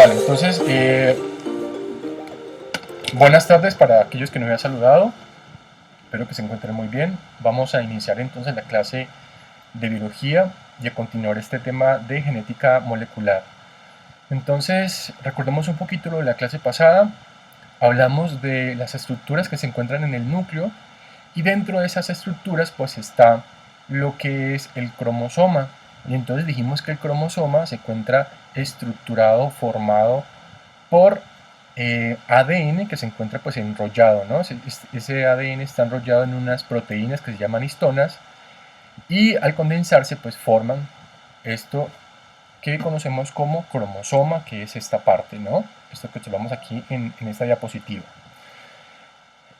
Vale, entonces, buenas tardes para aquellos que no había saludado. Espero que se encuentren muy bien. Vamos a iniciar entonces la clase de biología y a continuar este tema de genética molecular. Entonces, recordemos un poquito lo de la clase pasada. Hablamos de las estructuras que se encuentran en el núcleo y dentro de esas estructuras pues está lo que es el cromosoma. Y entonces dijimos que el cromosoma se encuentra estructurado, formado por ADN que se encuentra pues enrollado, ¿no? Ese ADN está enrollado en unas proteínas que se llaman histonas y al condensarse pues forman esto que conocemos como cromosoma, que es esta parte, ¿no? Esto que observamos aquí en esta diapositiva.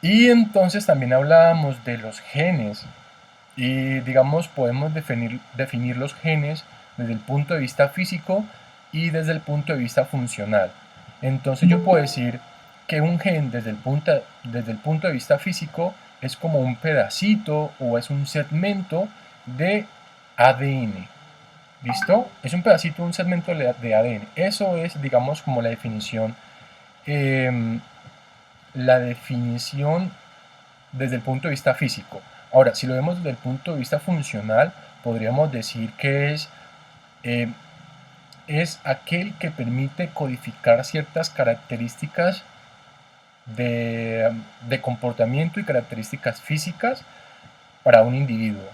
Y entonces también hablábamos de los genes y digamos podemos definir los genes desde el punto de vista físico y desde el punto de vista funcional. Entonces yo puedo decir que un gen desde el punto de vista físico es como un pedacito o es un segmento de ADN. ¿Listo? Es un pedacito, un segmento de ADN. Eso es, digamos, como la definición desde el punto de vista físico. Ahora, si lo vemos desde el punto de vista funcional, podríamos decir que es aquel que permite codificar ciertas características de comportamiento y características físicas para un individuo,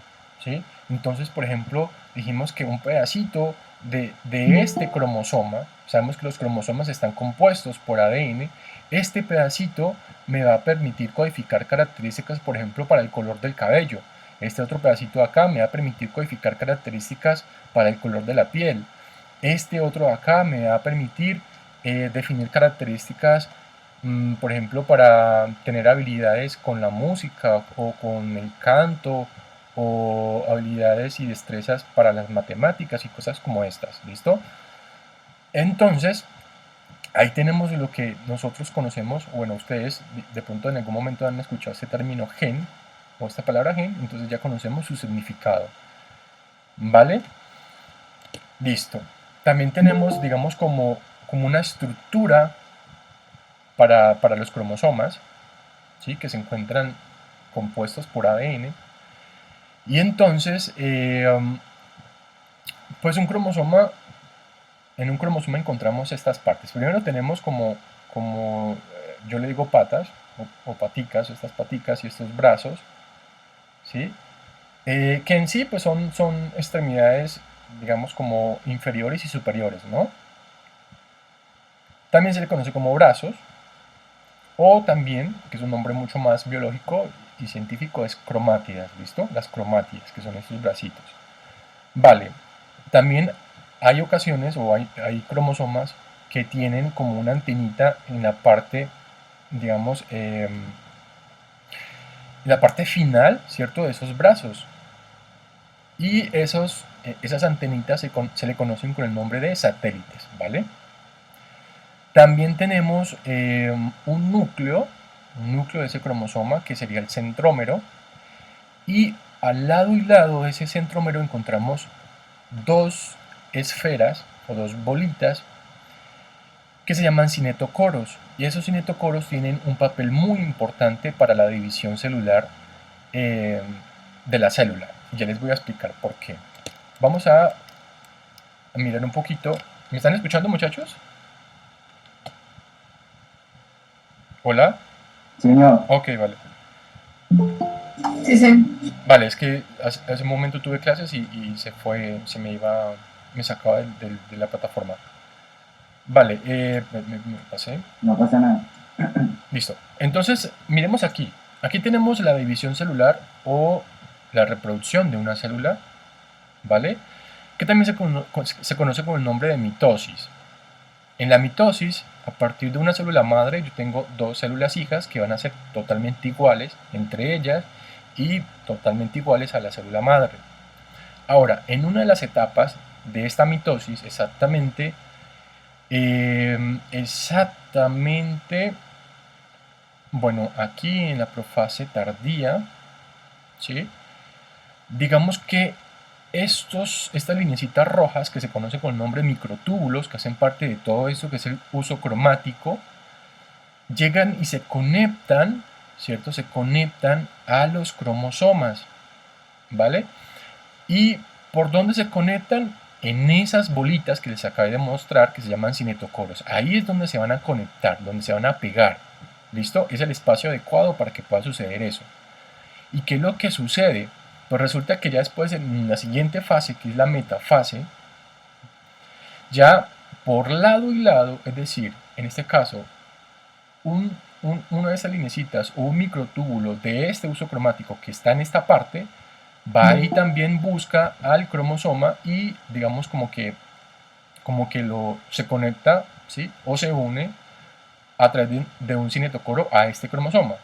¿sí? Entonces, por ejemplo, dijimos que un pedacito de este cromosoma, sabemos que los cromosomas están compuestos por ADN, este pedacito me va a permitir codificar características, por ejemplo, para el color del cabello. Este otro pedacito de acá me va a permitir codificar características para el color de la piel. Este otro de acá me va a permitir definir características, por ejemplo, para tener habilidades con la música o con el canto o habilidades y destrezas para las matemáticas y cosas como estas, ¿listo? Entonces, ahí tenemos lo que nosotros conocemos, o bueno, ustedes de pronto en algún momento han escuchado este término gen, o esta palabra gen, entonces ya conocemos su significado, ¿vale? Listo. También tenemos, digamos, como una estructura para los cromosomas, ¿sí? Que se encuentran compuestos por ADN. Y entonces, pues en un cromosoma encontramos estas partes. Primero tenemos como yo le digo patas, o paticas, estas paticas y estos brazos, ¿sí? Que en sí pues son extremidades, digamos, como inferiores y superiores, ¿no? También se le conoce como brazos, o también, que es un nombre mucho más biológico y científico, es cromátidas, ¿listo? Las cromátidas, que son estos bracitos. Vale, también hay ocasiones o hay cromosomas que tienen como una antenita en la parte, digamos, la parte final, ¿cierto? De esos brazos. Y esas antenitas se le conocen con el nombre de satélites, ¿vale? También tenemos un núcleo de ese cromosoma que sería el centrómero, y al lado y lado de ese centrómero encontramos dos esferas o dos bolitas que se llaman cinetocoros, y esos cinetocoros tienen un papel muy importante para la división celular de la célula. Ya les voy a explicar por qué. Vamos a mirar un poquito. ¿Me están escuchando, muchachos? ¿Hola? Señor. Ok, vale. Sí, sí. Vale, es que hace un momento tuve clases y me sacaba de la plataforma. Vale, me pasé. No pasa nada. Listo. Entonces, miremos aquí. Aquí tenemos la división celular o la reproducción de una célula, ¿vale? Que también se conoce con el nombre de mitosis. En la mitosis, a partir de una célula madre, yo tengo dos células hijas que van a ser totalmente iguales entre ellas y totalmente iguales a la célula madre. Ahora, en una de las etapas de esta mitosis, bueno, aquí en la profase tardía, ¿sí? Digamos que estas lineecitas rojas que se conocen con el nombre de microtúbulos, que hacen parte de todo esto que es el uso cromático, llegan y se conectan, ¿cierto? Se conectan a los cromosomas, ¿vale? ¿Y por dónde se conectan? En esas bolitas que les acabé de mostrar, que se llaman cinetocoros. Ahí es donde se van a conectar, donde se van a pegar. ¿Listo? Es el espacio adecuado para que pueda suceder eso. ¿Y qué es lo que sucede? Pues resulta que ya después, en la siguiente fase, que es la metafase, ya por lado y lado, es decir, en este caso, una de esas linecitas o un microtúbulo de este uso cromático que está en esta parte, va y también busca al cromosoma y digamos como que se conecta, ¿sí? O se une a través de un cinetocoro a este cromosoma.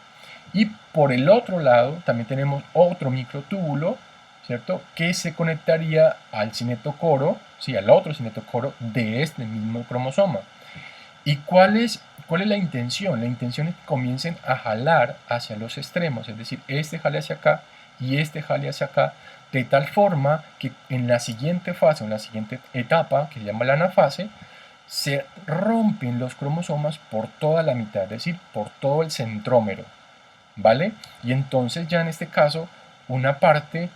Y por el otro lado también tenemos otro microtúbulo, ¿cierto? Que se conectaría al cinetocoro, ¿sí? Al otro cinetocoro de este mismo cromosoma. ¿Y cuál es la intención? La intención es que comiencen a jalar hacia los extremos, es decir, este jale hacia acá y este jale hacia acá, de tal forma que en la siguiente fase, en la siguiente etapa, que se llama la anafase, se rompen los cromosomas por toda la mitad, es decir, por todo el centrómero, ¿vale? Y entonces ya en este caso, una parte,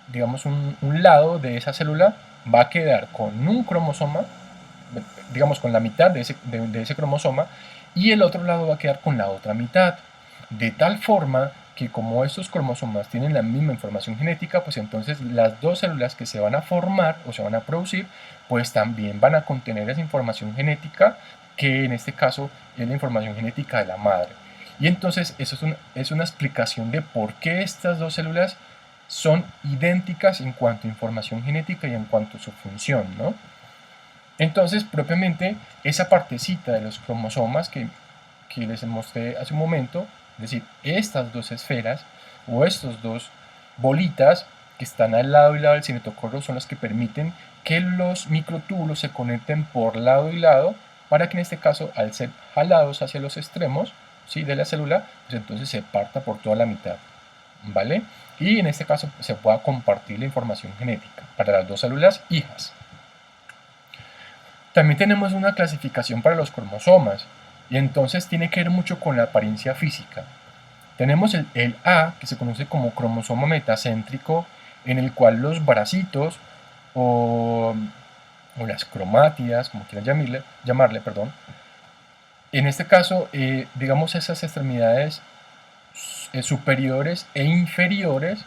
digamos un lado de esa célula va a quedar con un cromosoma, digamos con la mitad de ese cromosoma, y el otro lado va a quedar con la otra mitad, de tal forma que como estos cromosomas tienen la misma información genética, pues entonces las dos células que se van a formar o se van a producir, pues también van a contener esa información genética, que en este caso es la información genética de la madre. Y entonces eso es una explicación de por qué estas dos células son idénticas en cuanto a información genética y en cuanto a su función, ¿no? Entonces, propiamente, esa partecita de los cromosomas que les mostré hace un momento, es decir, estas dos esferas o estos dos bolitas que están al lado y lado del cinetocoro son las que permiten que los microtúbulos se conecten por lado y lado para que en este caso, al ser jalados hacia los extremos, ¿sí?, de la célula, pues entonces se parta por toda la mitad, ¿vale? Y en este caso se pueda compartir la información genética para las dos células hijas. También tenemos una clasificación para los cromosomas, y entonces tiene que ver mucho con la apariencia física. Tenemos el A, que se conoce como cromosoma metacéntrico, en el cual los bracitos o las cromátidas, como quieran llamarle, perdón, en este caso, digamos, esas extremidades superiores e inferiores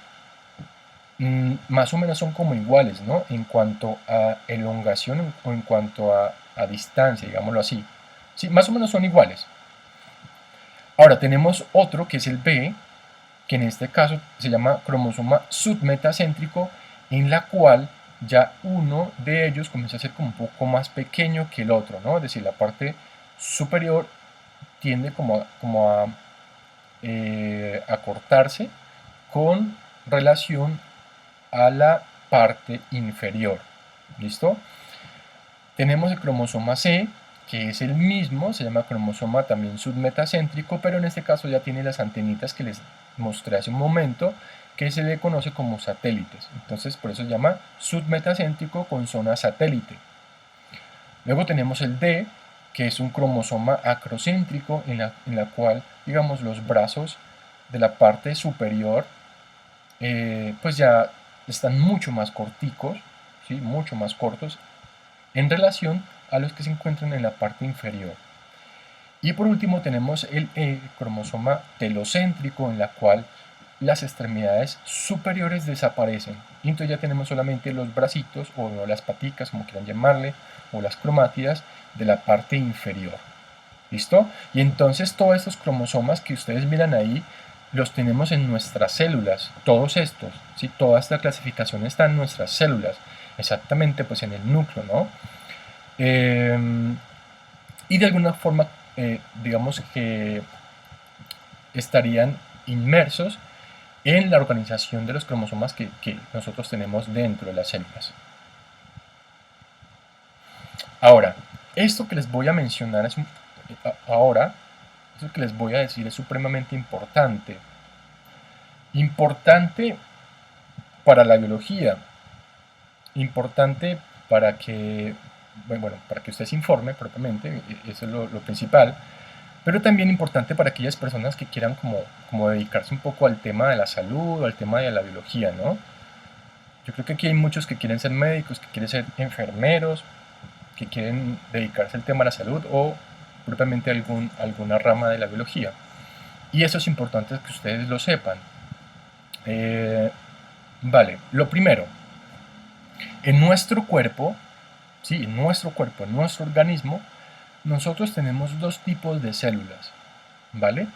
más o menos son como iguales, ¿no? En cuanto a elongación o en cuanto a distancia, digámoslo así. Sí, más o menos son iguales. Ahora tenemos otro que es el B, que en este caso se llama cromosoma submetacéntrico, en la cual ya uno de ellos comienza a ser como un poco más pequeño que el otro, ¿no? Es decir, la parte superior tiende como a acortarse con relación a la parte inferior. ¿Listo? Tenemos el cromosoma C, que es el mismo, se llama cromosoma también submetacéntrico, pero en este caso ya tiene las antenitas que les mostré hace un momento, que se le conoce como satélites. Entonces por eso se llama submetacéntrico con zona satélite. Luego tenemos el D, que es un cromosoma acrocéntrico, en la cual, digamos, los brazos de la parte superior pues ya están mucho más corticos, ¿sí?, mucho más cortos en relación a los que se encuentran en la parte inferior. Y por último tenemos el cromosoma telocéntrico, en la cual las extremidades superiores desaparecen. Y entonces ya tenemos solamente los bracitos o las paticas, como quieran llamarle, o las cromátidas de la parte inferior. ¿Listo? Y entonces todos estos cromosomas que ustedes miran ahí los tenemos en nuestras células, todos estos, ¿sí? Toda esta clasificación está en nuestras células, exactamente pues en el núcleo, ¿no? Y de alguna forma, digamos que estarían inmersos en la organización de los cromosomas que nosotros tenemos dentro de las células. Ahora, esto que les voy a mencionar eso que les voy a decir es supremamente importante. Importante para la biología. Importante para que, bueno, para que usted se informe propiamente, eso es lo principal, pero también importante para aquellas personas que quieran como dedicarse un poco al tema de la salud o al tema de la biología, ¿no? Yo creo que aquí hay muchos que quieren ser médicos, que quieren ser enfermeros, que quieren dedicarse al tema de la salud o propiamente alguna rama de la biología. Y eso es importante que ustedes lo sepan. Vale, lo primero, en nuestro cuerpo, ¿sí? En nuestro cuerpo, en nuestro organismo, nosotros tenemos dos tipos de células, ¿vale?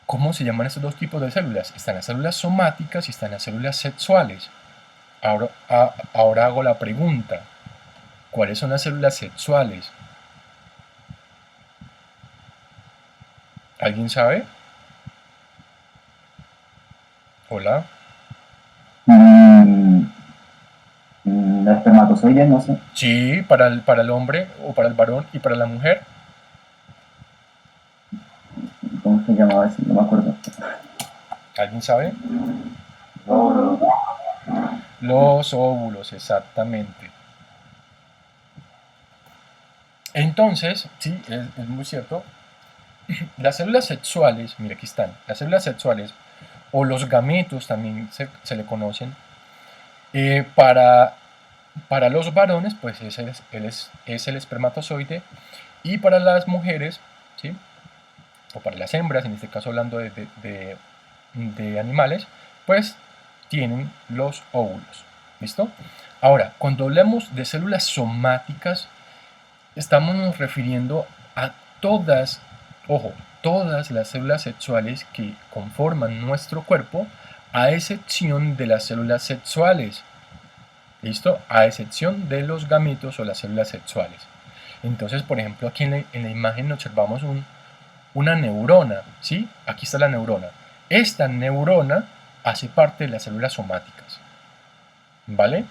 ¿Cómo se llaman estos dos tipos de células? Están las células somáticas y están las células sexuales. Ahora hago la pregunta, ¿cuáles son las células sexuales? ¿Alguien sabe? Hola. Los espermatozoides, no sé. Sí, para el hombre o para el varón y para la mujer. ¿Cómo se llamaba eso? No me acuerdo. ¿Alguien sabe? Óvulos. Los óvulos, exactamente. Entonces, sí, es muy cierto. Las células sexuales, mira, aquí están. Las células sexuales o los gametos también se le conocen. Para los varones, pues es el espermatozoide, y para las mujeres, ¿sí? O para las hembras, en este caso hablando de animales, pues tienen los óvulos. ¿Listo? Ahora, cuando hablamos de células somáticas, estamos nos refiriendo a todas, ojo, todas las células sexuales que conforman nuestro cuerpo, a excepción de las células sexuales. ¿Listo? A excepción de los gametos o las células sexuales. Entonces, por ejemplo, aquí en la imagen observamos una neurona, ¿sí? Aquí está la neurona. Esta neurona hace parte de las células somáticas, ¿vale?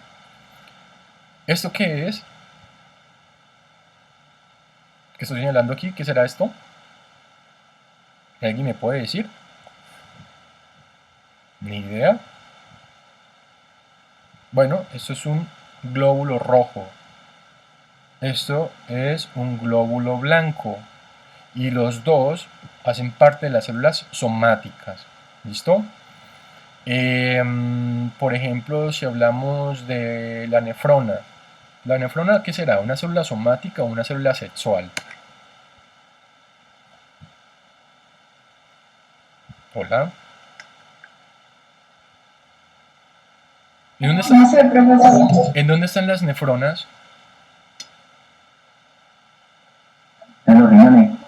¿Esto qué es? ¿Qué estoy señalando aquí? ¿Qué será esto? ¿Alguien me puede decir? Ni idea. Bueno, esto es un glóbulo rojo. Esto es un glóbulo blanco. Y los dos hacen parte de las células somáticas. ¿Listo? Por ejemplo, si hablamos de la nefrona, ¿qué será? ¿Una célula somática o una célula sexual? Hola. No sé, profesor. ¿En dónde están las nefronas? En los riñones.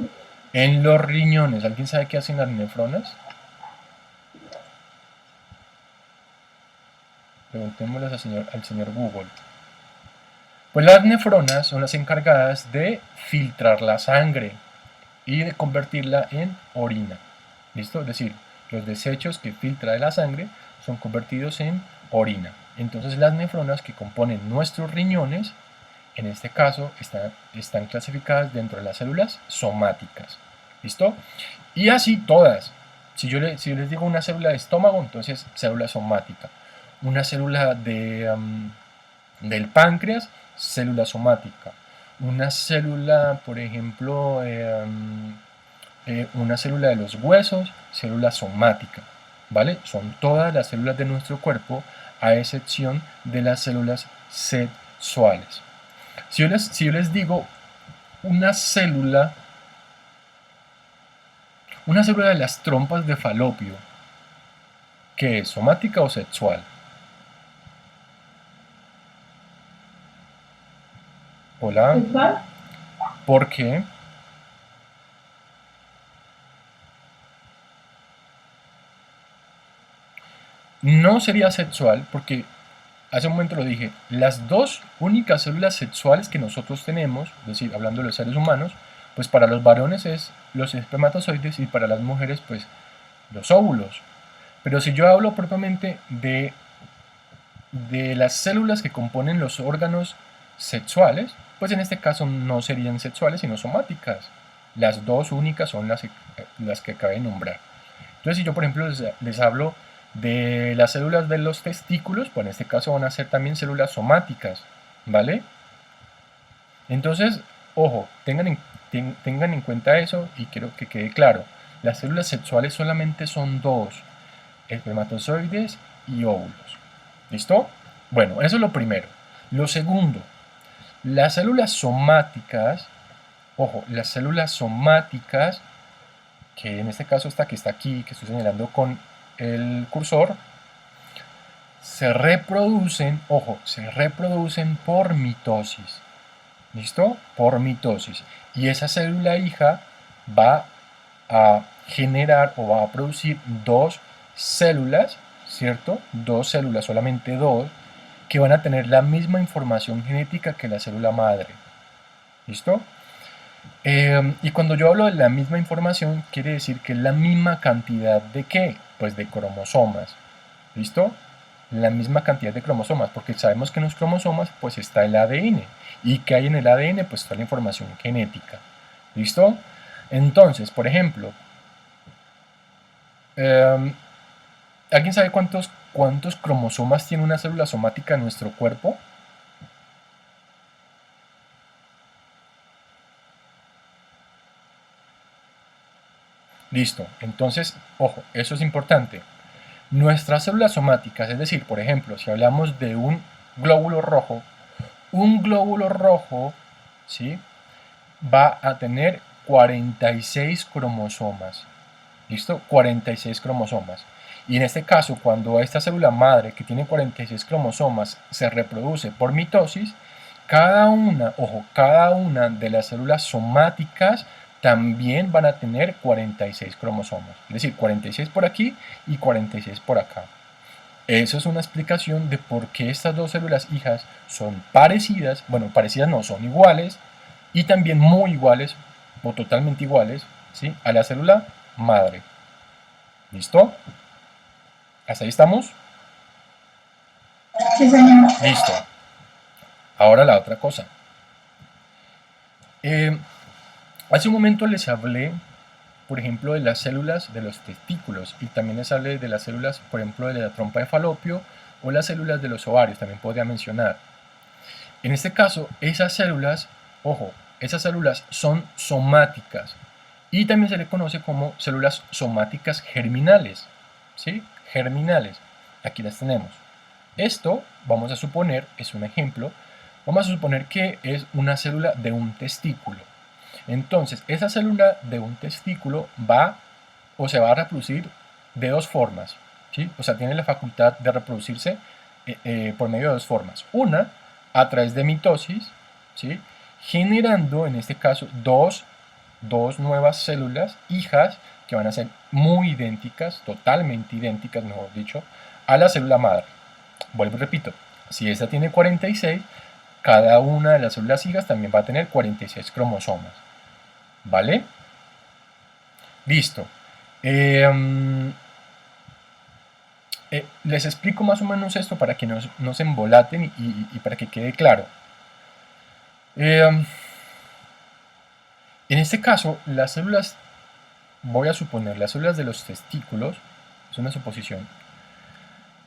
En los riñones. ¿Alguien sabe qué hacen las nefronas? Preguntémosles al señor Google. Pues las nefronas son las encargadas de filtrar la sangre y de convertirla en orina. ¿Listo? Es decir, los desechos que filtra de la sangre son convertidos en orina. Entonces las nefronas que componen nuestros riñones, en este caso, están clasificadas dentro de las células somáticas. ¿Listo? Y así todas. Si yo les digo una célula de estómago, entonces célula somática. Una célula del páncreas, célula somática. Una célula, por ejemplo, una célula de los huesos, célula somática. ¿Vale? Son todas las células de nuestro cuerpo, a excepción de las células sexuales. Si yo les digo una célula de las trompas de falopio, ¿qué es? ¿Somática o sexual? Hola. ¿Sexual? ¿Por qué? No sería sexual porque hace un momento lo dije, las dos únicas células sexuales que nosotros tenemos, es decir, hablando de los seres humanos, pues para los varones es los espermatozoides y para las mujeres pues los óvulos. Pero si yo hablo propiamente de las células que componen los órganos sexuales, pues en este caso no serían sexuales sino somáticas. Las dos únicas son las que acabé de nombrar. Entonces si yo por ejemplo les hablo de las células de los testículos, pues en este caso van a ser también células somáticas, ¿vale? Entonces, ojo, tengan en cuenta eso y quiero que quede claro. Las células sexuales solamente son dos, espermatozoides y óvulos. ¿Listo? Bueno, eso es lo primero. Lo segundo, las células somáticas, ojo, las células somáticas, que en este caso esta que está aquí, que estoy señalando con el cursor, se reproducen, ojo, se reproducen por mitosis. ¿Listo? Por mitosis. Y esa célula hija va a generar o va a producir dos células, ¿cierto? Dos células, solamente dos, que van a tener la misma información genética que la célula madre. ¿Listo? Y cuando yo hablo de la misma información, quiere decir que es la misma cantidad de ¿qué? Pues de cromosomas. ¿Listo? La misma cantidad de cromosomas, porque sabemos que en los cromosomas pues está el ADN. ¿Y que hay en el ADN? Pues toda la información genética. ¿Listo? Entonces, por ejemplo, ¿alguien sabe cuántos cromosomas tiene una célula somática en nuestro cuerpo? Listo. Entonces, ojo, eso es importante. Nuestras células somáticas, es decir, por ejemplo, si hablamos de un glóbulo rojo, ¿sí? Va a tener 46 cromosomas. ¿Listo? 46 cromosomas. Y en este caso, cuando esta célula madre que tiene 46 cromosomas se reproduce por mitosis, cada una, ojo, cada una de las células somáticas también van a tener 46 cromosomas. Es decir, 46 por aquí y 46 por acá. Eso es una explicación de por qué estas dos células hijas son parecidas, bueno, parecidas no, son iguales, y también muy iguales, o totalmente iguales, ¿sí? A la célula madre. ¿Listo? ¿Hasta ahí estamos? Sí, señor. Listo. Ahora la otra cosa. Hace un momento les hablé, por ejemplo, de las células de los testículos y también les hablé de las células, por ejemplo, de la trompa de falopio o las células de los ovarios, también podría mencionar. En este caso, esas células, ojo, esas células son somáticas y también se le conoce como células somáticas germinales, ¿sí? Germinales. Aquí las tenemos. Esto, vamos a suponer, es un ejemplo, vamos a suponer que es una célula de un testículo. Entonces, esa célula de un testículo va o se va a reproducir de dos formas, ¿sí? O sea, tiene la facultad de reproducirse por medio de dos formas. Una, a través de mitosis, ¿sí? Generando, en este caso, dos nuevas células hijas que van a ser muy idénticas, totalmente idénticas, mejor dicho, a la célula madre. Vuelvo y repito, si esta tiene 46, cada una de las células hijas también va a tener 46 cromosomas. ¿Vale? Listo. Les explico más o menos esto para que no se embolaten y para que quede claro. En este caso, las células, voy a suponer, las células de los testículos, es una suposición,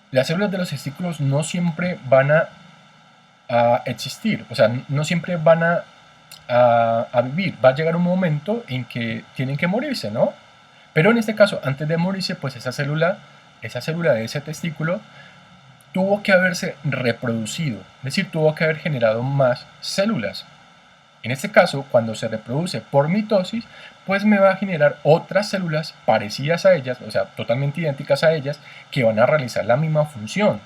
las células de los testículos no siempre van a existir, o sea, no siempre van a vivir. Va a llegar un momento en que tienen que morirse, ¿no? Pero en este caso, antes de morirse, pues esa célula de ese testículo tuvo que haberse reproducido, es decir, tuvo que haber generado más células. En este caso, cuando se reproduce por mitosis, pues me va a generar otras células parecidas a ellas, o sea, totalmente idénticas a ellas, que van a realizar la misma función.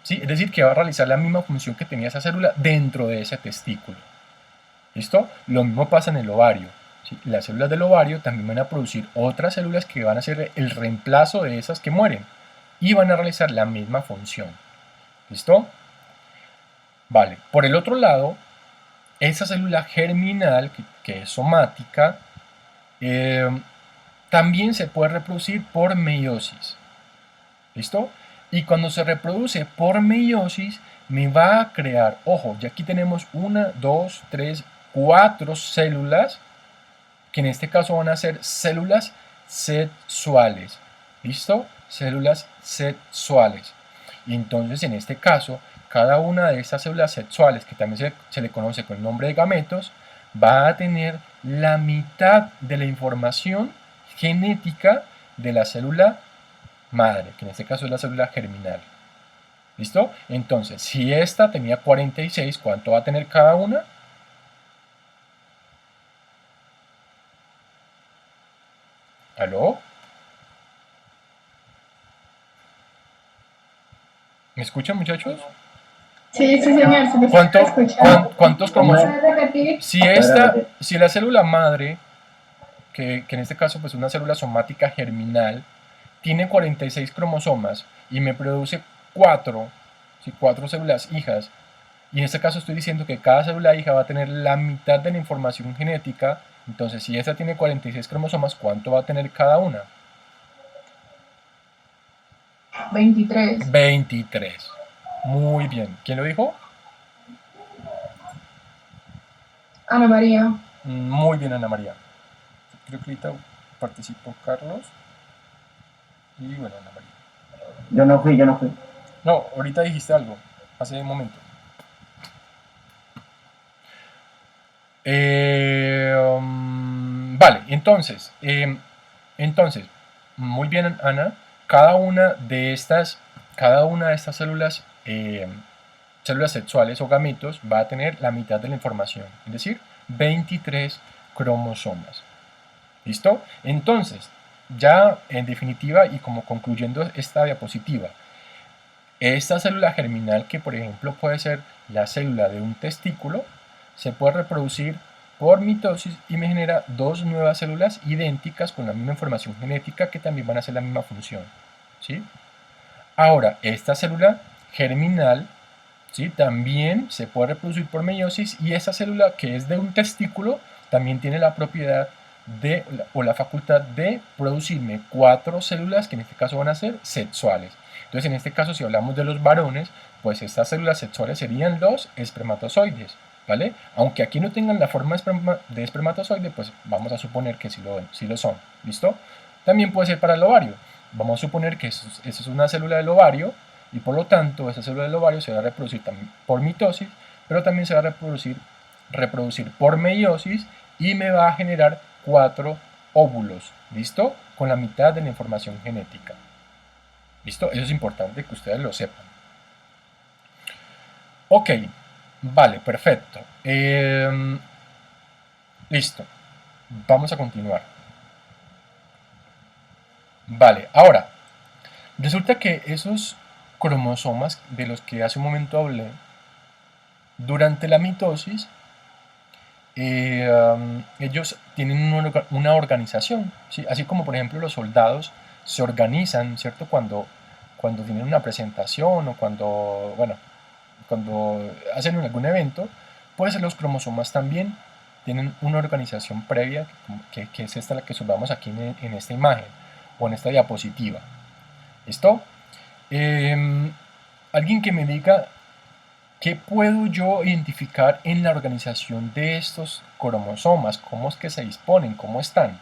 ¿Sí? Es decir, que va a realizar la misma función que tenía esa célula dentro de ese testículo. ¿Listo? Lo mismo pasa en el ovario. ¿Sí? Las células del ovario también van a producir otras células que van a ser el reemplazo de esas que mueren y van a realizar la misma función. ¿Listo? Vale. Por el otro lado, esa célula germinal, que es somática, también se puede reproducir por meiosis. ¿Listo? Y cuando se reproduce por meiosis, me va a crear, ojo, ya aquí tenemos 1, 2, 3, 4 células, que en este caso van a ser células sexuales. ¿Listo? Células sexuales. Y entonces en este caso, cada una de estas células sexuales, que también se le conoce con el nombre de gametos, va a tener la mitad de la información genética de la célula madre, que en este caso es la célula germinal. ¿Listo? Entonces, si esta tenía 46, ¿cuánto va a tener cada una? ¿Aló? ¿Me escuchan, muchachos? Sí, sí, señor, se les ¿Cuántos escucha. cromosomas? ¿Puedes repetir? Si la célula madre, que en este caso pues una célula somática germinal, tiene 46 cromosomas y me produce 4, ¿sí? 4 células hijas, y en este caso estoy diciendo que cada célula hija va a tener la mitad de la información genética, entonces si esta tiene 46 cromosomas, ¿cuánto va a tener cada una? 23. 23. Muy bien. ¿Quién lo dijo? Ana María. Muy bien, Ana María. Creo que ahorita participó Carlos. Y bueno, Ana María. Yo no fui. No, ahorita dijiste algo, hace un momento. Vale, entonces, muy bien, Ana. Cada una de estas células, células sexuales o gametos, va a tener la mitad de la información, es decir, 23 cromosomas. ¿Listo? Entonces, ya en definitiva y como concluyendo esta diapositiva, esta célula germinal, que por ejemplo puede ser la célula de un testículo, se puede reproducir por mitosis y me genera dos nuevas células idénticas con la misma información genética que también van a hacer la misma función. ¿Sí? Ahora, esta célula germinal, ¿sí?, también se puede reproducir por meiosis, y esa célula que es de un testículo también tiene la propiedad o la facultad de producirme 4 células que en este caso van a ser sexuales. Entonces, en este caso, si hablamos de los varones, pues estas células sexuales serían los espermatozoides, ¿vale? Aunque aquí no tengan la forma de espermatozoide, pues vamos a suponer que sí lo son, ¿listo? También puede ser para el ovario. Vamos a suponer que esa es una célula del ovario, y por lo tanto esa célula del ovario se va a reproducir también por mitosis, pero también se va a reproducir por meiosis, y me va a generar 4 óvulos, ¿listo? Con la mitad de la información genética. ¿Listo? Eso es importante que ustedes lo sepan. Ok, vale, perfecto. Listo, vamos a continuar. Vale, ahora, resulta que esos cromosomas de los que hace un momento hablé, durante la mitosis, ellos tienen una organización, ¿sí? Así como por ejemplo los soldados se organizan, ¿cierto? Cuando tienen una presentación o cuando hacen algún evento, pues los cromosomas también tienen una organización previa, que es esta la que observamos aquí en esta imagen o en esta diapositiva. ¿Listo? Alguien que me diga qué puedo yo identificar en la organización de estos cromosomas, cómo es que se disponen, cómo están.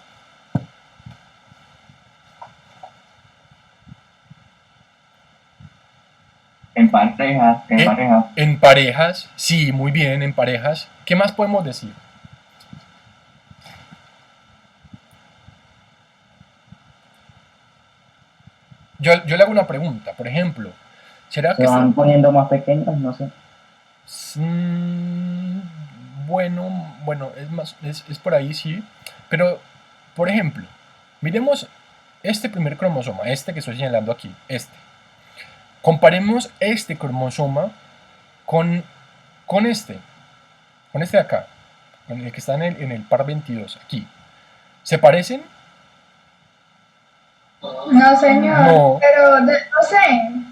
En parejas. En parejas, sí, muy bien, en parejas. ¿Qué más podemos decir? Yo le hago una pregunta, por ejemplo, ¿será Se que van poniendo más pequeños, no sé. Bueno, es por ahí, sí, pero, por ejemplo, miremos este primer cromosoma, este que estoy señalando aquí, comparemos este cromosoma con este de acá, con el que está en el par 22, aquí. ¿Se parecen? No, señor, No. pero no sé,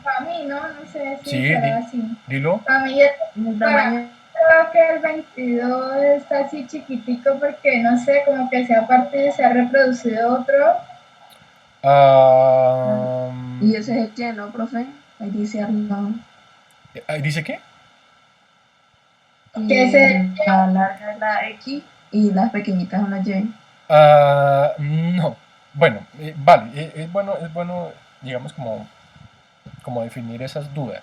para mí, ¿no? No sé si Sí, será así. dilo. Para mí, creo que el 22 está así chiquitico porque, no sé, como que se ha partido y se ha reproducido otro. Y ese es el Y, ¿no, profe? Ahí dice Arnold. ¿Dice qué? Y Que ese- la larga es la X y las pequeñitas son las Y. No. Bueno, vale, es bueno, digamos, como definir esas dudas.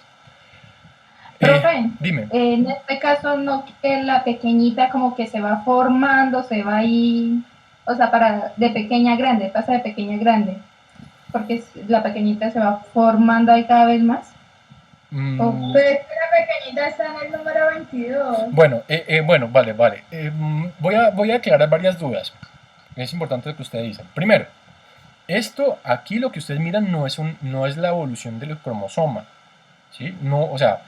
Profe, Dime. en este caso no que la pequeñita como que se va formando, se va ahí, o sea, para de pequeña a grande, pasa de pequeña a grande, porque la pequeñita se va formando ahí cada vez más. Mm, Pero es que la pequeñita está en el número 22. bueno, vale, vale. Voy a aclarar varias dudas. Es importante lo que ustedes dicen. Primero, esto aquí lo que ustedes miran no es la evolución del cromosoma, ¿sí? No, o sea,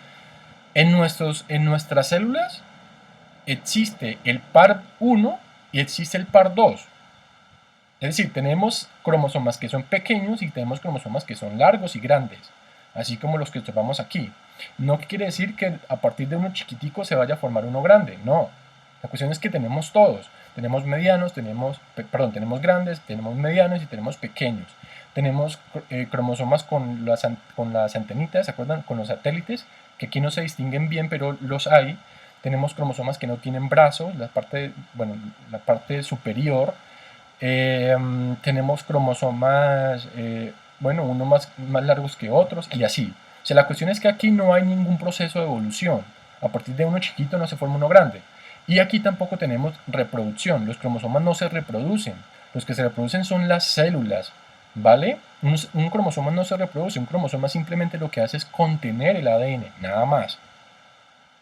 en nuestras células existe el par 1 y existe el par 2. Es decir, tenemos cromosomas que son pequeños y tenemos cromosomas que son largos y grandes, así como los que observamos aquí. No quiere decir que a partir de uno chiquitico se vaya a formar uno grande, no. La cuestión es que tenemos todos. Tenemos medianos, tenemos grandes, tenemos medianos y tenemos pequeños. Tenemos cromosomas con las antenitas, ¿se acuerdan? Con los satélites, que aquí no se distinguen bien, pero los hay. Tenemos cromosomas que no tienen brazos, la parte superior. Tenemos cromosomas, unos más largos que otros y así. O sea, la cuestión es que aquí no hay ningún proceso de evolución. A partir de uno chiquito no se forma uno grande. Y aquí tampoco tenemos reproducción. Los cromosomas no se reproducen. Los que se reproducen son las células. ¿Vale? Un cromosoma no se reproduce. Un cromosoma simplemente lo que hace es contener el ADN. Nada más.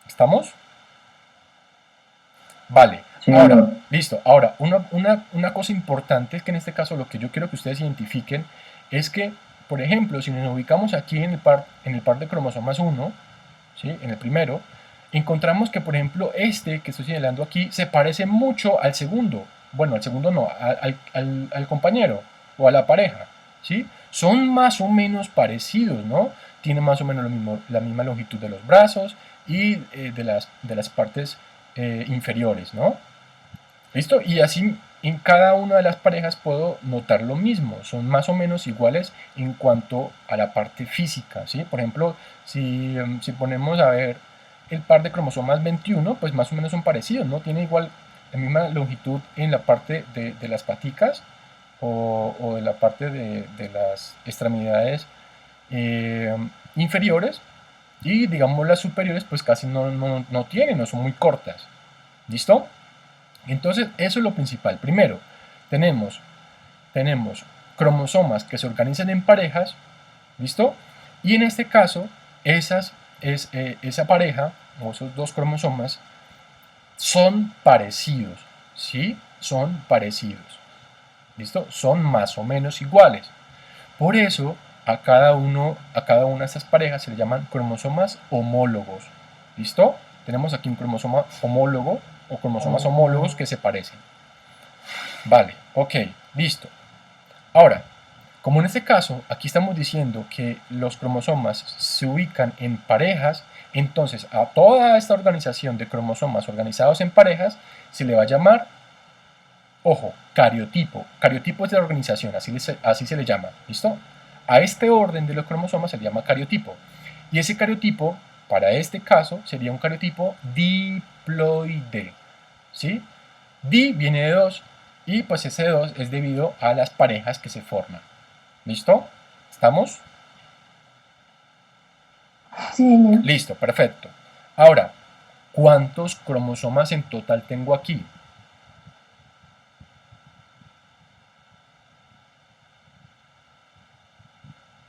¿Estamos? Vale. Sí, Ahora, no. listo. Ahora, una cosa importante es que en este caso lo que yo quiero que ustedes identifiquen es que, por ejemplo, si nos ubicamos aquí en el par de cromosomas 1, ¿sí? En el primero, encontramos que, por ejemplo, este que estoy señalando aquí se parece mucho al segundo. Bueno, al segundo no, al compañero o a la pareja, ¿sí? Son más o menos parecidos, ¿no? Tienen más o menos la misma longitud de los brazos y de las partes inferiores, ¿no? ¿Listo? Y así en cada una de las parejas puedo notar lo mismo, son más o menos iguales en cuanto a la parte física, ¿sí? Por ejemplo, si ponemos a ver el par de cromosomas 21, pues más o menos son parecidos, ¿no? Tiene igual la misma longitud en la parte de las paticas o de la parte de las extremidades eh, inferiores y digamos las superiores pues casi no tienen, no son muy cortas, ¿listo? Entonces, eso es lo principal. Primero, tenemos, tenemos cromosomas que se organizan en parejas, ¿listo? Y en este caso, esa pareja, o esos dos cromosomas, son parecidos, ¿sí? Son parecidos, ¿listo? Son más o menos iguales. Por eso, a cada una de estas parejas se le llaman cromosomas homólogos, ¿listo? Tenemos aquí un cromosoma homólogo o cromosomas homólogos que se parecen. Vale, ok, listo. Ahora, como en este caso, aquí estamos diciendo que los cromosomas se ubican en parejas, entonces a toda esta organización de cromosomas organizados en parejas se le va a llamar, ojo, cariotipo. Cariotipo es de la organización, así se le llama, ¿listo? A este orden de los cromosomas se le llama cariotipo. Y ese cariotipo, para este caso, sería un cariotipo diploide, ¿sí? Di viene de 2 y pues ese 2 es debido a las parejas que se forman. ¿Listo? ¿Estamos? Sí, señor. Listo, perfecto. Ahora, ¿cuántos cromosomas en total tengo aquí?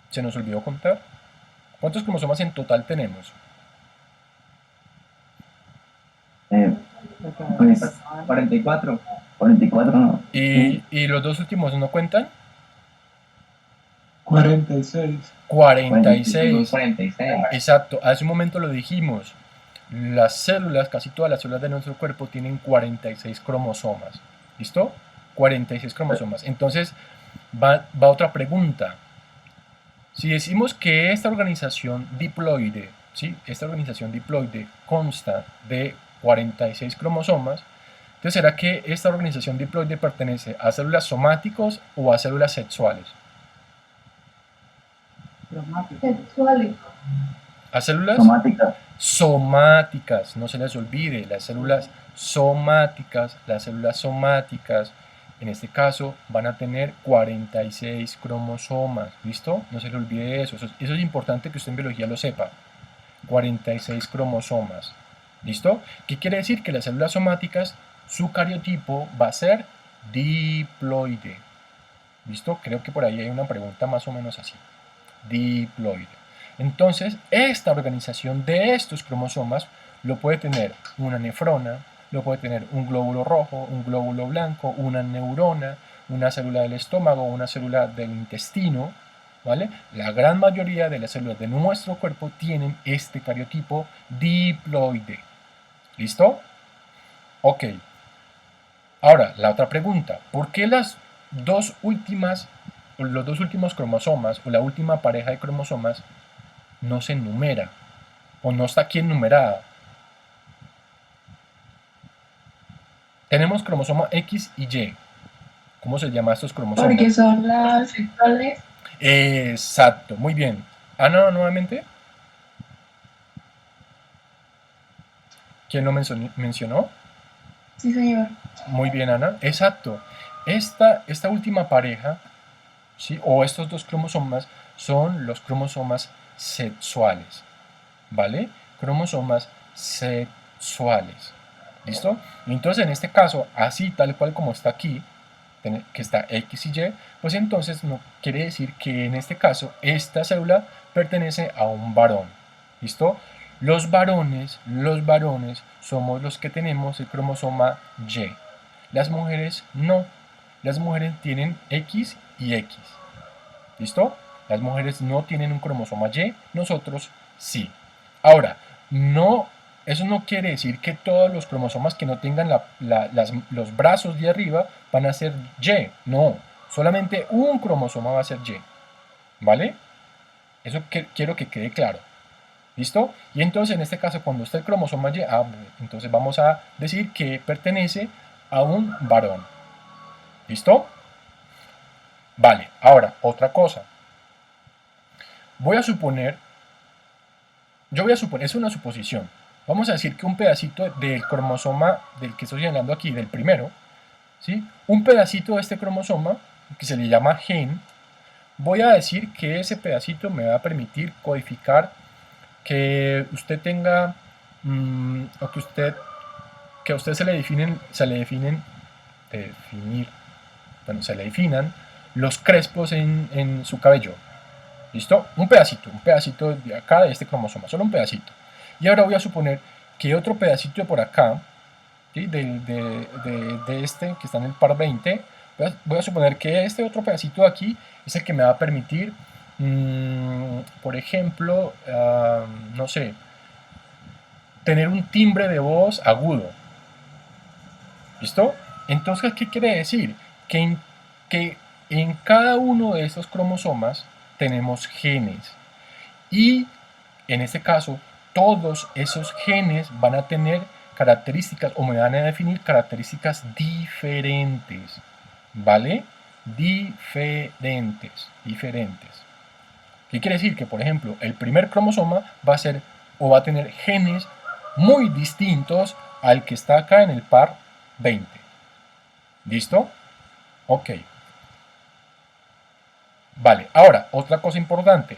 ¿Se nos olvidó contar? ¿Cuántos cromosomas en total tenemos? Pues 44. 44 no. ¿Y los dos últimos no cuentan? 46. 46. 46. Exacto, hace un momento lo dijimos. Las células, casi todas las células de nuestro cuerpo tienen 46 cromosomas. ¿Listo? 46 cromosomas. Entonces, va otra pregunta. Si decimos que esta organización diploide, ¿sí? Esta organización diploide consta de 46 cromosomas, entonces ¿será que esta organización diploide pertenece a células somáticos o a células sexuales? Sexuales. ¿A células? Somática. Somáticas, no se les olvide, las células somáticas, En este caso van a tener 46 cromosomas, ¿listo? No se le olvide eso, eso es importante que usted en biología lo sepa. 46 cromosomas, ¿listo? ¿Qué quiere decir? Que las células somáticas, su cariotipo va a ser diploide, ¿listo? Creo que por ahí hay una pregunta más o menos así, diploide. Entonces, esta organización de estos cromosomas lo puede tener una nefrona, lo puede tener un glóbulo rojo, un glóbulo blanco, una neurona, una célula del estómago, una célula del intestino, ¿vale? La gran mayoría de las células de nuestro cuerpo tienen este cariotipo diploide. ¿Listo? Ok. Ahora, la otra pregunta. ¿Por qué los dos últimos cromosomas o la última pareja de cromosomas no se enumera o no está aquí enumerada? Tenemos cromosoma X y Y. ¿Cómo se llaman estos cromosomas? Porque son las sexuales. Exacto, muy bien. Ana, nuevamente. ¿Quién lo mencionó? Sí, señor. Muy bien, Ana. Exacto. Esta última pareja, ¿sí? O estos dos cromosomas son los cromosomas sexuales. ¿Vale? Cromosomas sexuales. ¿Listo? Entonces, en este caso, así tal cual como está aquí, que está X y Y, pues entonces no quiere decir que en este caso esta célula pertenece a un varón. ¿Listo? Los varones somos los que tenemos el cromosoma Y. Las mujeres no. Las mujeres tienen X y X. ¿Listo? Las mujeres no tienen un cromosoma Y, nosotros sí. Ahora, eso no quiere decir que todos los cromosomas que no tengan los brazos de arriba van a ser Y. No, solamente un cromosoma va a ser Y. ¿Vale? Eso quiero que quede claro. ¿Listo? Y entonces en este caso cuando está el cromosoma Y, entonces vamos a decir que pertenece a un varón. ¿Listo? Vale, ahora otra cosa. Es una suposición. Vamos a decir que un pedacito del cromosoma del que estoy señalando aquí, del primero, ¿sí? Un pedacito de este cromosoma, que se le llama gen, voy a decir que ese pedacito me va a permitir codificar que usted tenga, o que a usted se le definan los crespos en su cabello. ¿Listo? Un pedacito de acá de este cromosoma, solo un pedacito. Y ahora voy a suponer que otro pedacito de por acá, ¿sí? de este que está en el par 20, voy a suponer que este otro pedacito de aquí es el que me va a permitir, por ejemplo, no sé, tener un timbre de voz agudo. ¿Listo? Entonces, ¿qué quiere decir? Que en cada uno de estos cromosomas tenemos genes. Y en este caso, todos esos genes van a tener características o me van a definir características diferentes. ¿Vale? Diferentes. ¿Qué quiere decir? Que, por ejemplo, el primer cromosoma va a tener genes muy distintos al que está acá en el par 20. ¿Listo? Ok. Vale, ahora, otra cosa importante.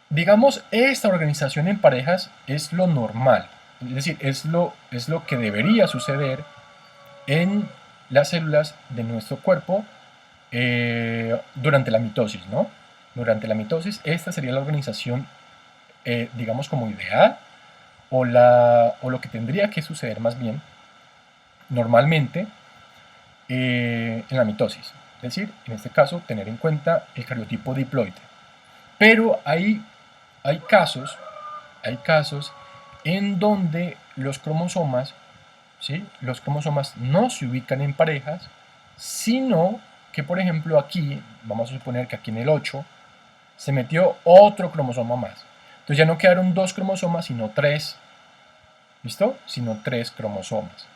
Digamos, esta organización en parejas es lo normal. Es decir, es lo que debería suceder en las células de nuestro cuerpo durante la mitosis, ¿no? Durante la mitosis, esta sería la organización, digamos, como ideal, o lo que tendría que suceder más bien, normalmente, en la mitosis. Es decir, en este caso, tener en cuenta el cariotipo diploide. Pero hay casos en donde los cromosomas, ¿sí? Los cromosomas no se ubican en parejas, sino que, por ejemplo, aquí, vamos a suponer que aquí en el 8, se metió otro cromosoma más. Entonces ya no quedaron 2 cromosomas, sino 3. ¿Listo? Sino 3 cromosomas.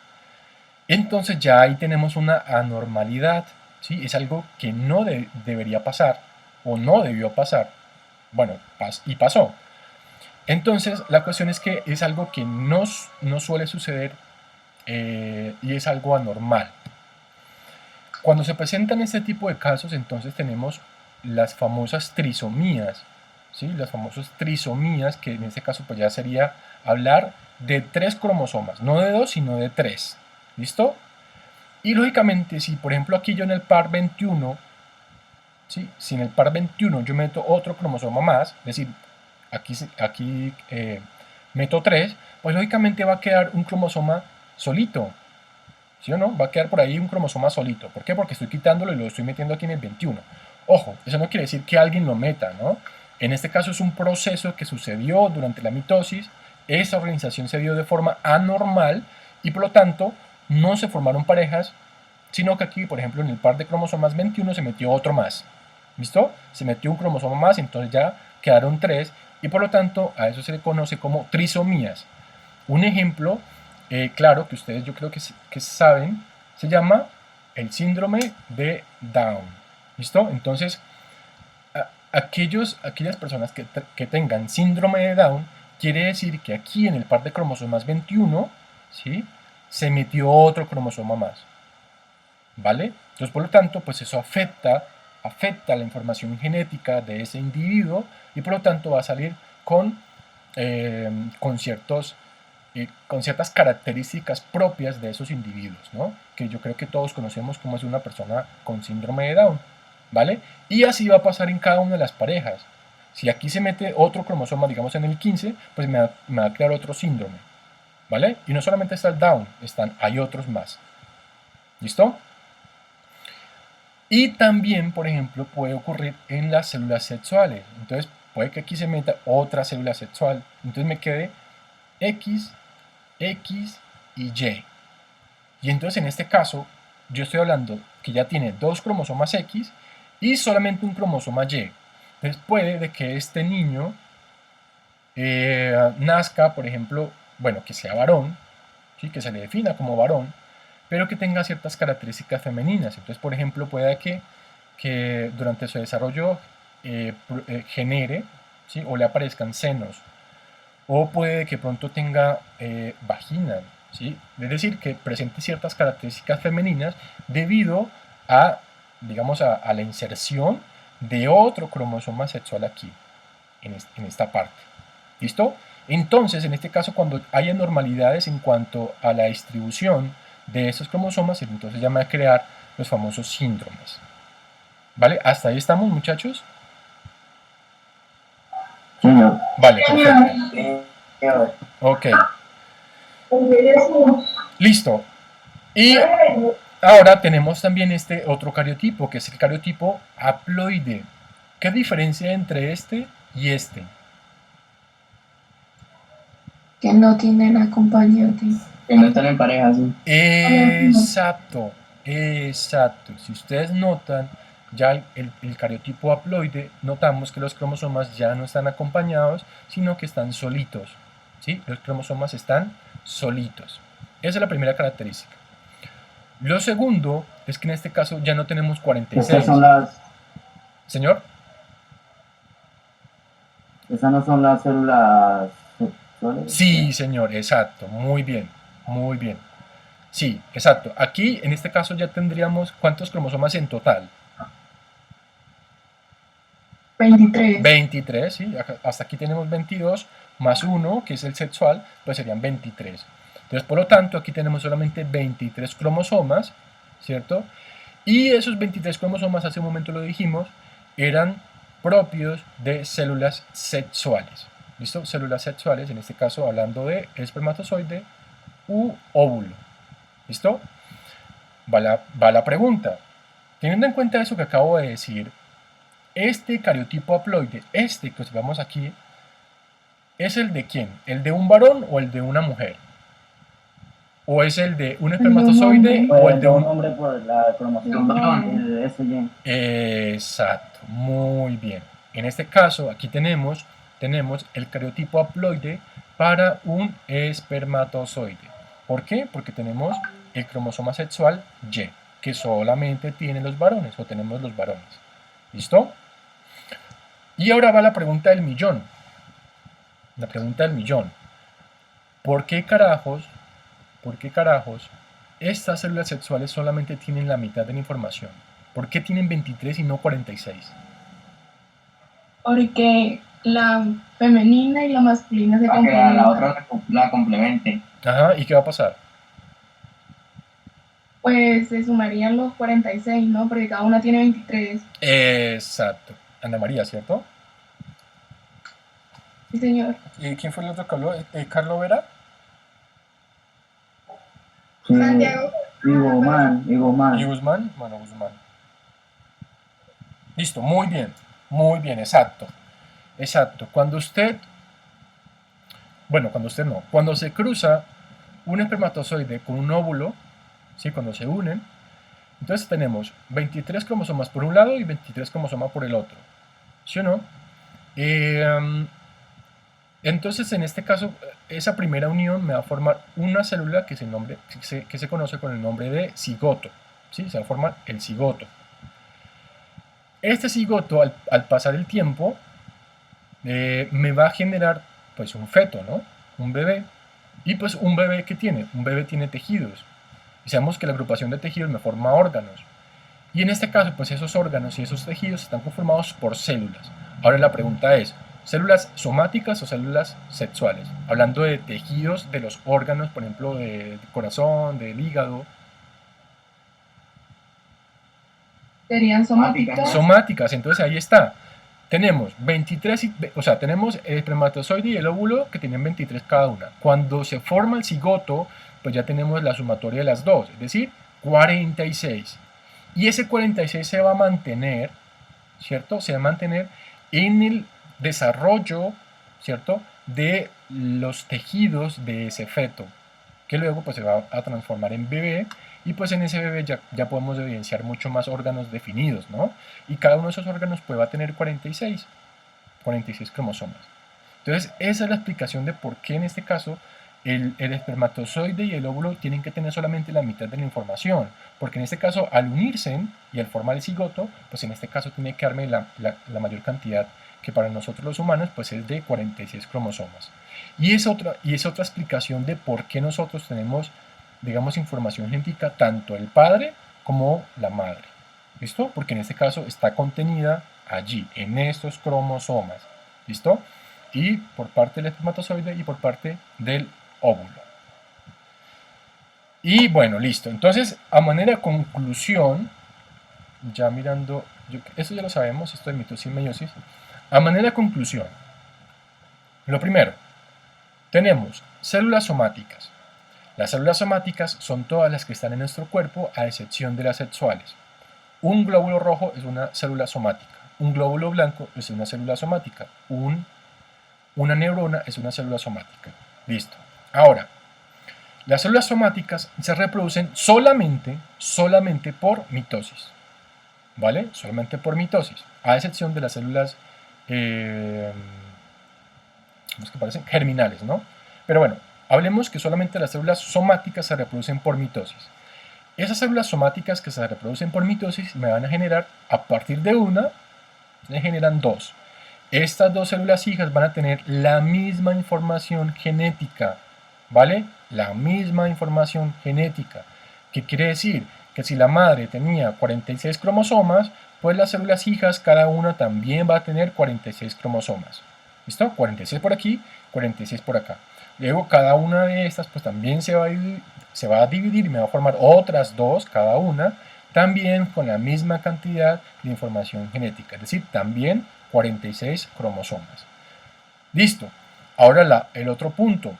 Entonces ya ahí tenemos una anormalidad, ¿sí? Es algo que no debería pasar, o no debió pasar. Bueno, y pasó. Entonces la cuestión es que es algo que no suele suceder y es algo anormal. Cuando se presentan este tipo de casos, entonces tenemos las famosas trisomías, ¿sí? Las famosas trisomías, que en este caso pues ya sería hablar de 3 cromosomas, no de 2, sino de 3. ¿Listo? Y lógicamente, si por ejemplo aquí yo en el par 21, ¿sí? Si en el par 21 yo meto otro cromosoma más, es decir, aquí meto 3, pues lógicamente va a quedar un cromosoma solito, ¿sí o no? Va a quedar por ahí un cromosoma solito. ¿Por qué? Porque estoy quitándolo y lo estoy metiendo aquí en el 21. Ojo, eso no quiere decir que alguien lo meta, ¿no? En este caso es un proceso que sucedió durante la mitosis, esa organización se dio de forma anormal y por lo tanto no se formaron parejas, sino que aquí, por ejemplo, en el par de cromosomas 21 se metió otro más. ¿Listo? Se metió un cromosoma más, entonces ya quedaron 3 y por lo tanto a eso se le conoce como trisomías. Un ejemplo claro que ustedes yo creo que saben, se llama el síndrome de Down. ¿Listo? Entonces, aquellas personas que tengan síndrome de Down, quiere decir que aquí en el par de cromosomas 21, ¿sí? Se metió otro cromosoma más. ¿Vale? Entonces, por lo tanto, pues eso afecta la información genética de ese individuo y por lo tanto va a salir con ciertas características propias de esos individuos, ¿no? Que yo creo que todos conocemos como es una persona con síndrome de Down, ¿vale? Y así va a pasar en cada una de las parejas. Si aquí se mete otro cromosoma, digamos en el 15, pues me va a crear otro síndrome, ¿vale? Y no solamente está el Down, hay otros más. ¿Listo? Y también, por ejemplo, puede ocurrir en las células sexuales. Entonces, puede que aquí se meta otra célula sexual. Entonces me quede X, X y Y. Y entonces en este caso, yo estoy hablando que ya tiene 2 cromosomas X y solamente un cromosoma Y. Entonces puede de que este niño nazca, por ejemplo, bueno, que sea varón, ¿sí? Que se le defina como varón, pero que tenga ciertas características femeninas. Entonces, por ejemplo, puede que durante su desarrollo genere, ¿sí? O le aparezcan senos, o puede que pronto tenga vagina, ¿sí? Es decir, que presente ciertas características femeninas debido a, digamos, a la inserción de otro cromosoma sexual aquí, en esta parte. ¿Listo? Entonces, en este caso, cuando hay anormalidades en cuanto a la distribución de estos cromosomas, entonces ya me va a crear los famosos síndromes. ¿Vale? ¿Hasta ahí estamos, muchachos? Señor. Vale, perfecto. Ok. Listo. Y ahora tenemos también este otro cariotipo, que es el cariotipo haploide. ¿Qué diferencia hay entre este y este? Que no tienen acompañante. Que no están en pareja, sí. Exacto, exacto. Si ustedes notan, ya el cariotipo haploide, notamos que los cromosomas ya no están acompañados, sino que están solitos. ¿Sí? Los cromosomas están solitos. Esa es la primera característica. Lo segundo es que en este caso ya no tenemos 46. Estas son las... Señor. ¿Esas no son las células sexuales? Sí, señor, exacto. Muy bien, muy bien. Sí, exacto. Aquí, en este caso, ya tendríamos ¿cuántos cromosomas en total? 23. 23, ¿sí? Hasta aquí tenemos 22, más 1, que es el sexual, pues serían 23. Entonces, por lo tanto, aquí tenemos solamente 23 cromosomas, ¿cierto? Y esos 23 cromosomas, hace un momento lo dijimos, eran propios de células sexuales. ¿Listo? Células sexuales, en este caso hablando de espermatozoide u óvulo. ¿Listo? Va la pregunta. Teniendo en cuenta eso que acabo de decir, este cariotipo haploide, este que observamos aquí, ¿es el de quién? ¿El de un varón o el de una mujer? ¿O es el de un espermatozoide o el de un hombre por la cromoción varón, el SY? Exacto, muy bien. En este caso, aquí tenemos el cariotipo haploide para un espermatozoide. ¿Por qué? Porque tenemos el cromosoma sexual Y, que solamente tienen los varones, o tenemos los varones. ¿Listo? Y ahora va la pregunta del millón. La pregunta del millón. ¿Por qué carajos estas células sexuales solamente tienen la mitad de la información. ¿Por qué tienen 23 y no 46? Porque la femenina y la masculina se Para que la complementan. otra la complemente. Ajá, ¿y qué va a pasar? Pues se sumarían los 46, ¿no? Porque cada una tiene 23. Exacto. Ana María, ¿cierto? Sí, señor. ¿Y quién fue el otro que habló? ¿Carlo Vera? Sí. Santiago. Y Guzmán. ¿Y Guzmán? Bueno, Guzmán. Listo, muy bien, exacto. Exacto. Cuando usted no, cuando se cruza un espermatozoide con un óvulo, ¿sí? Cuando se unen, entonces tenemos 23 cromosomas por un lado y 23 cromosomas por el otro, ¿sí o no? Entonces, en este caso, esa primera unión me va a formar una célula que se conoce con el nombre de cigoto, ¿sí? Se va a formar el cigoto. Este cigoto, al pasar el tiempo, me va a generar pues un feto, ¿no? Un bebé. Y pues un bebé, ¿qué tiene? Un bebé tiene tejidos. Y sabemos que la agrupación de tejidos me forma órganos. Y en este caso, pues esos órganos y esos tejidos están conformados por células. Ahora la pregunta es, ¿células somáticas o células sexuales? Hablando de tejidos de los órganos, por ejemplo, del corazón, del hígado. Serían somáticas. Somáticas, entonces ahí está. Tenemos 23, o sea, tenemos el espermatozoide y el óvulo que tienen 23 cada una. Cuando se forma el cigoto, pues ya tenemos la sumatoria de las dos, es decir, 46. Y ese 46 se va a mantener, ¿cierto? Se va a mantener en el desarrollo, ¿cierto? De los tejidos de ese feto, que luego pues se va a transformar en bebé, y pues en ese bebé ya podemos evidenciar mucho más órganos definidos, ¿no? Y cada uno de esos órganos pues va a tener 46 cromosomas. Entonces esa es la explicación de por qué en este caso el espermatozoide y el óvulo tienen que tener solamente la mitad de la información, porque en este caso al unirse y al formar el cigoto, pues en este caso tiene que darme la mayor cantidad, que para nosotros los humanos pues es de 46 cromosomas. Y es otra explicación de por qué nosotros tenemos, digamos, información genética tanto el padre como la madre. ¿Listo? Porque en este caso está contenida allí, en estos cromosomas. ¿Listo? Y por parte del espermatozoide y por parte del óvulo. Y bueno, listo. Entonces, a manera de conclusión, ya mirando, eso ya lo sabemos, esto de mitosis y meiosis. A manera de conclusión, lo primero, tenemos células somáticas. Las células somáticas son todas las que están en nuestro cuerpo, a excepción de las sexuales. Un glóbulo rojo es una célula somática. Un glóbulo blanco es una célula somática. Una neurona es una célula somática. Listo. Ahora, las células somáticas se reproducen solamente por mitosis. ¿Vale? Solamente por mitosis. A excepción de las células ¿cómo es que parecen? Germinales, ¿no? Pero bueno, hablemos que solamente las células somáticas se reproducen por mitosis. Esas células somáticas que se reproducen por mitosis me van a generar, a partir de una, me generan dos. Estas dos células hijas van a tener la misma información genética, ¿vale? La misma información genética. ¿Qué quiere decir? Que si la madre tenía 46 cromosomas, pues las células hijas, cada una también va a tener 46 cromosomas. ¿Listo? 46 por aquí, 46 por acá. Luego cada una de estas pues también se va a dividir y me va a formar otras dos cada una, también con la misma cantidad de información genética, es decir, también 46 cromosomas. Listo. Ahora el otro punto.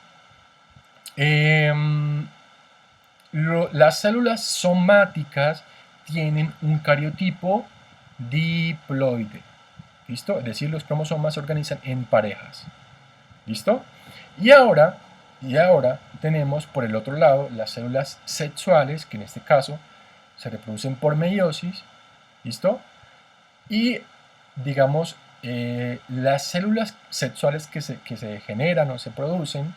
Las células somáticas tienen un cariotipo diploide. ¿Listo? Es decir, los cromosomas se organizan en parejas. ¿Listo? Y ahora tenemos por el otro lado las células sexuales, que en este caso se reproducen por meiosis. ¿Listo? Y digamos, las células sexuales que se generan o se producen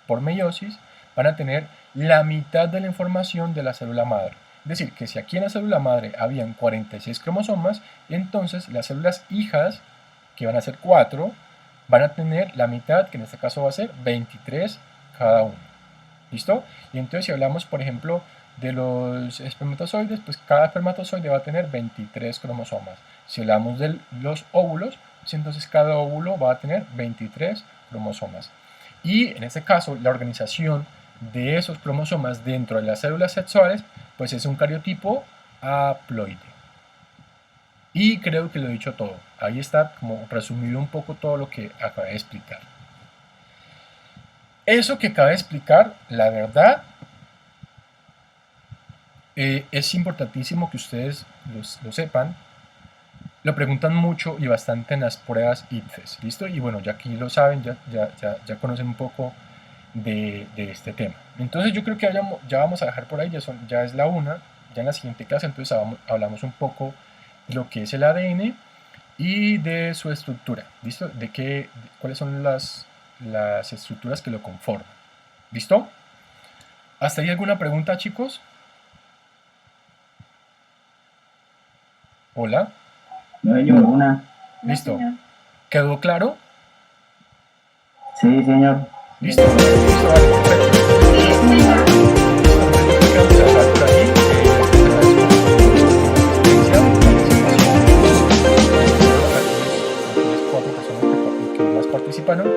por meiosis van a tener la mitad de la información de la célula madre. Es decir, que si aquí en la célula madre habían 46 cromosomas, entonces las células hijas, que van a ser 4, van a tener la mitad, que en este caso va a ser 23 cada una. ¿Listo? Y entonces si hablamos, por ejemplo, de los espermatozoides, pues cada espermatozoide va a tener 23 cromosomas. Si hablamos de los óvulos, pues entonces cada óvulo va a tener 23 cromosomas. Y en este caso, la organización de esos cromosomas dentro de las células sexuales, pues es un cariotipo haploide. Y creo que lo he dicho todo. Ahí está como resumido un poco todo lo que acabé de explicar. Eso que acabé de explicar, la verdad, es importantísimo que ustedes lo sepan. Lo preguntan mucho y bastante en las pruebas ICFES, ¿listo? Y bueno, ya aquí lo saben, ya conocen un poco de este tema. Entonces yo creo que ya vamos a dejar por ahí, ya es la una, ya en la siguiente clase entonces hablamos un poco de lo que es el ADN y de su estructura, ¿listo? Cuáles son las estructuras que lo conforman, ¿listo? ¿Hasta ahí alguna pregunta, chicos? Hola. No, señor, una. ¿Listo? ¿Quedó claro? Sí, señor. ¿Listo? Listo, vale, perfecto. Vamos a dejar por ahí. Las 4 personas que más participaron.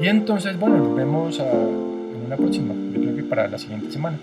Y entonces, bueno, nos vemos en una próxima. Yo creo que para la siguiente semana.